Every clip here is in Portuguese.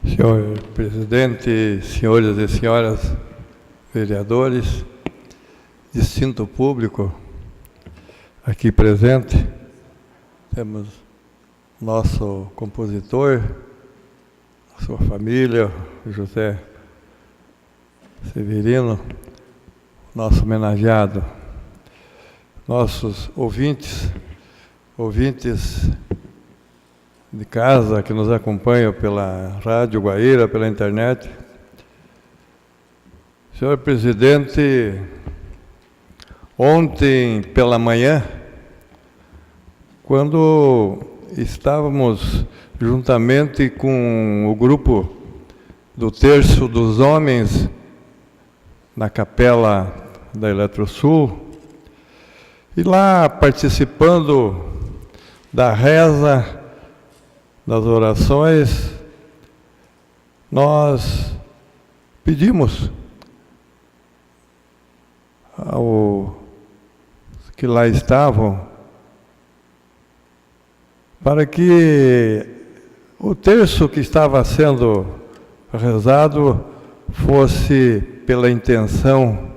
Senhor presidente, senhores e senhoras vereadores, distinto público aqui presente, temos nosso compositor, sua família, José Severino, nosso homenageado, nossos ouvintes de casa que nos acompanham pela Rádio Guaíra, pela internet. Senhor presidente, ontem pela manhã, quando estávamos juntamente com o grupo do Terço dos Homens na capela da Eletrosul, e lá participando da reza, das orações, nós pedimos aos que lá estavam para que o terço que estava sendo rezado fosse pela intenção,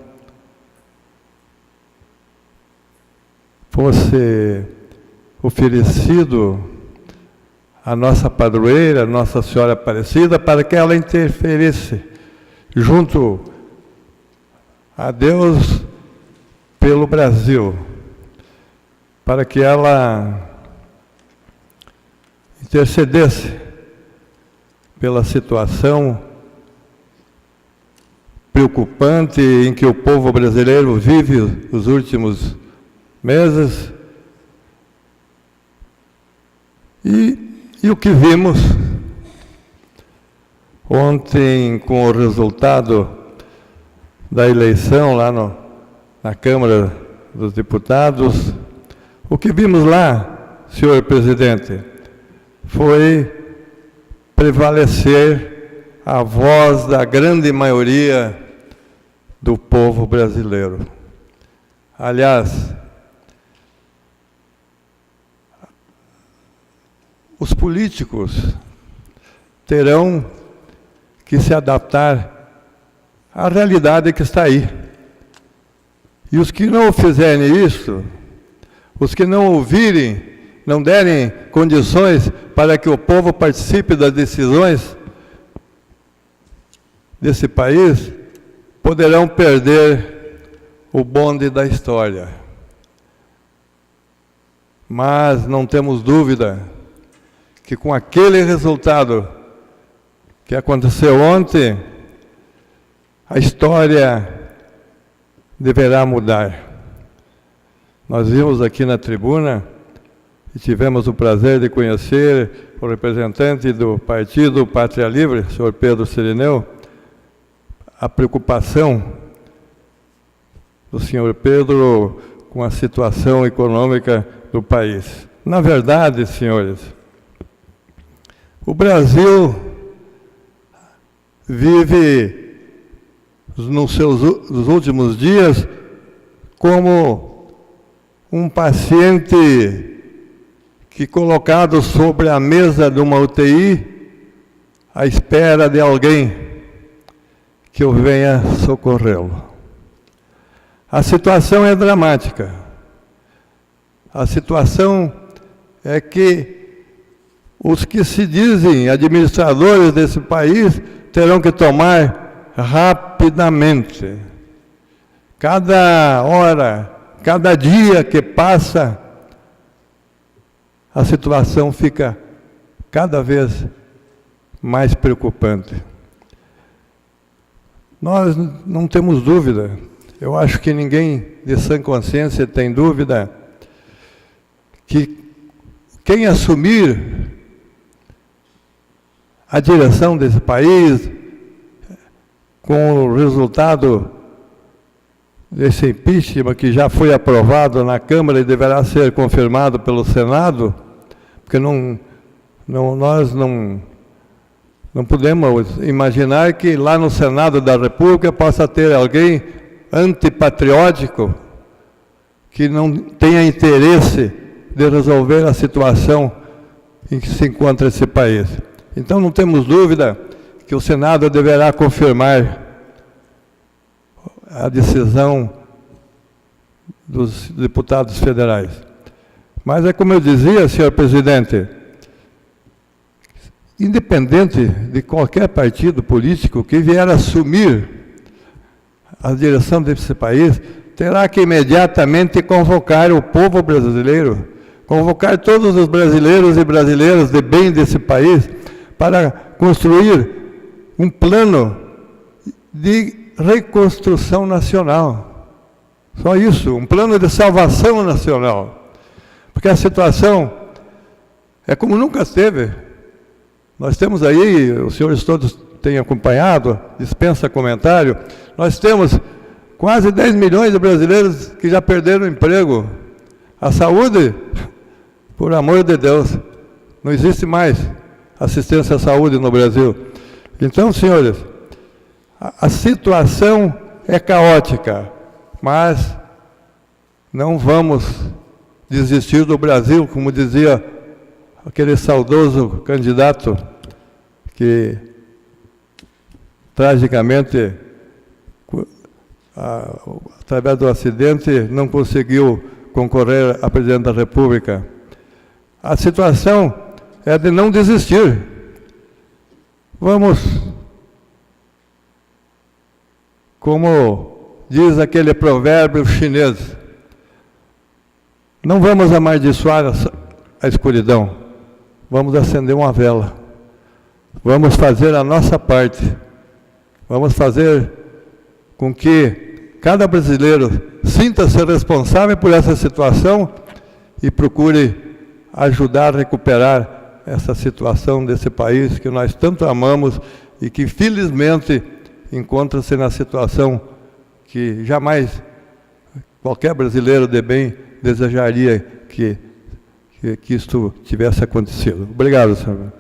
fosse oferecido a nossa padroeira, Nossa Senhora Aparecida, para que ela interferisse junto a Deus pelo Brasil, para que ela intercedesse pela situação preocupante em que o povo brasileiro vive os últimos meses. E o que vimos ontem com o resultado da eleição lá na Câmara dos Deputados, o que vimos lá, senhor presidente, foi prevalecer a voz da grande maioria do povo brasileiro. Aliás, os políticos terão que se adaptar à realidade que está aí. E os que não fizerem isso, os que não ouvirem, não derem condições para que o povo participe das decisões desse país, poderão perder o bonde da história. Mas não temos dúvida que com aquele resultado que aconteceu ontem, a história deverá mudar. Nós vimos aqui na tribuna e tivemos o prazer de conhecer o representante do partido Pátria Livre, o senhor Pedro Sirineu, a preocupação do senhor Pedro com a situação econômica do país. Na verdade, senhores, o Brasil vive nos últimos dias como um paciente que, colocado sobre a mesa de uma UTI, à espera de alguém que o venha socorrê-lo. A situação é dramática. A situação é que os que se dizem administradores desse país terão que tomar rapidamente. Cada hora, cada dia que passa, a situação fica cada vez mais preocupante. Nós não temos dúvida, eu acho que ninguém de sã consciência tem dúvida, que quem assumir a direção desse país, com o resultado desse impeachment que já foi aprovado na Câmara e deverá ser confirmado pelo Senado, porque nós não podemos imaginar que lá no Senado da República possa ter alguém antipatriótico que não tenha interesse de resolver a situação em que se encontra esse país. Então não temos dúvida que o Senado deverá confirmar a decisão dos deputados federais. Mas é como eu dizia, senhor presidente, independente de qualquer partido político que vier assumir a direção desse país, terá que imediatamente convocar o povo brasileiro, convocar todos os brasileiros e brasileiras de bem desse país para construir um plano de reconstrução nacional. Só isso, um plano de salvação nacional. Porque a situação é como nunca esteve. Nós temos aí, os senhores todos têm acompanhado, dispensa comentário, nós temos quase 10 milhões de brasileiros que já perderam o emprego. A saúde, por amor de Deus, não existe mais assistência à saúde no Brasil. Então, senhores, a situação é caótica, mas não vamos desistir do Brasil, como dizia aquele saudoso candidato que tragicamente, através do acidente, não conseguiu concorrer a presidente da República. A situação é de não desistir. Vamos, como diz aquele provérbio chinês, não vamos amaldiçoar a escuridão, vamos acender uma vela, vamos fazer a nossa parte, vamos fazer com que cada brasileiro sinta-se responsável por essa situação e procure ajudar a recuperar essa situação desse país que nós tanto amamos e que felizmente encontra-se na situação que jamais qualquer brasileiro de bem desejaria que isto tivesse acontecido. Obrigado, senhor.